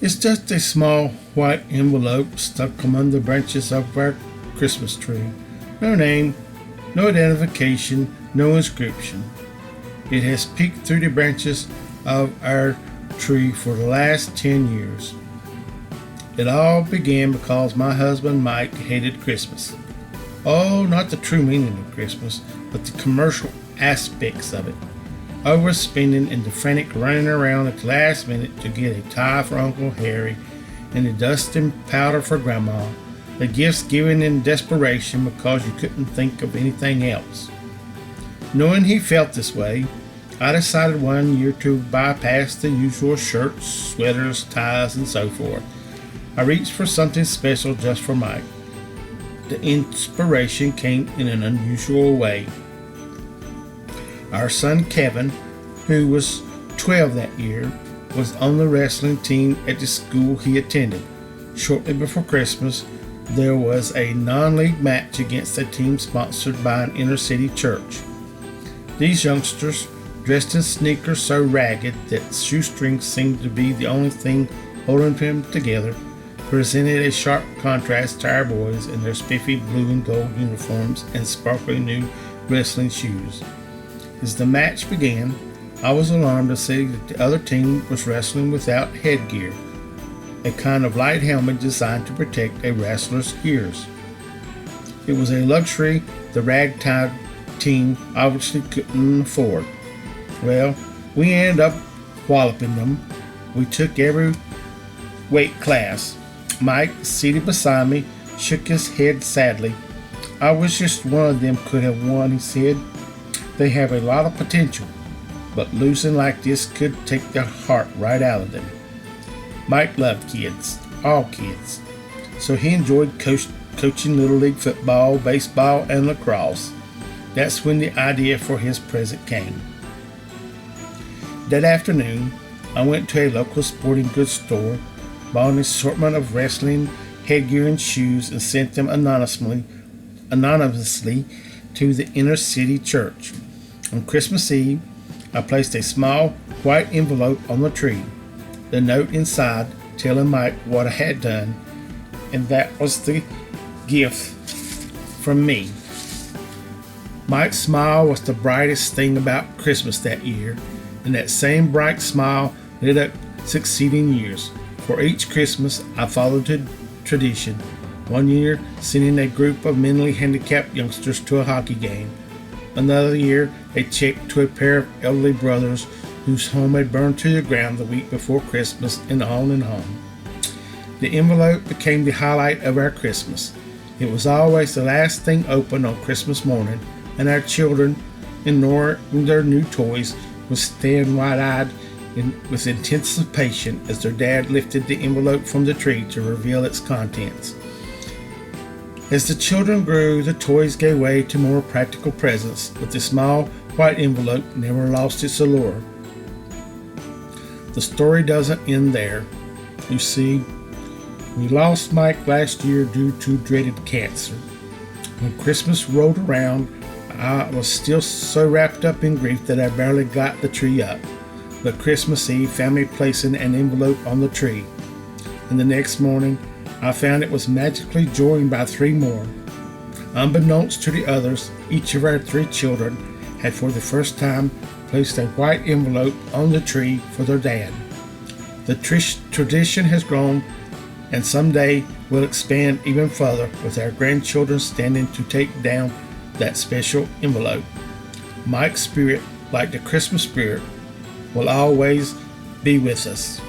It's just a small white envelope stuck among the branches of our Christmas tree. No name, no identification, no inscription. It has peeked through the branches of our tree for the last 10 years. It all began because my husband Mike hated Christmas. Oh, not the true meaning of Christmas, but the commercial aspects of it. Overspending and the frantic running around at the last minute to get a tie for Uncle Harry and the dust and powder for Grandma. The gifts given in desperation because you couldn't think of anything else. Knowing he felt this way, I decided one year to bypass the usual shirts, sweaters, ties, and so forth. I reached for something special just for Mike. The inspiration came in an unusual way. Our son Gavin, who was 12 that year, was on the wrestling team at the school he attended. Shortly before Christmas, there was a non-league match against a team sponsored by an inner-city church. These youngsters, dressed in sneakers so ragged that shoestrings seemed to be the only thing holding them together, presented a sharp contrast to our boys in their spiffy blue and gold uniforms and sparkling new wrestling shoes. As the match began, I was alarmed to see that the other team was wrestling without headgear, a kind of light helmet designed to protect a wrestler's ears. It was a luxury the ragtag team obviously couldn't afford. Well, we ended up walloping them. We took every weight class. Mike, seated beside me, shook his head sadly. I wish just one of them could have won, he said. They have a lot of potential, but losing like this could take their heart right out of them. Mike loved kids, all kids, so he enjoyed coaching Little League football, baseball, and lacrosse. That's when the idea for his present came. That afternoon, I went to a local sporting goods store, bought an assortment of wrestling headgear and shoes, and sent them anonymously to the inner city church. On Christmas Eve, I placed a small white envelope on the tree, the note inside telling Mike what I had done, and that was the gift from me. Mike's smile was the brightest thing about Christmas that year, and that same bright smile lit up succeeding years. For each Christmas, I followed the tradition. One year, sending a group of mentally handicapped youngsters to a hockey game. Another year, a check to a pair of elderly brothers whose home had burned to the ground the week before Christmas, and on and on. The envelope became the highlight of our Christmas. It was always the last thing opened on Christmas morning, and our children, ignoring their new toys, would stand wide-eyed with anticipation as their dad lifted the envelope from the tree to reveal its contents. As the children grew, the toys gave way to more practical presents, but the small white envelope never lost its allure. The story doesn't end there. You see, we lost Mike last year due to dreaded cancer. When Christmas rolled around, I was still so wrapped up in grief that I barely got the tree up. But Christmas Eve found me placing an envelope on the tree, and the next morning I found it was magically joined by 3 more. Unbeknownst to the others, each of our 3 children had for the first time placed a white envelope on the tree for their dad. The tradition has grown, and someday will expand even further with our grandchildren standing to take down that special envelope. Mike's spirit, like the Christmas spirit, will always be with us.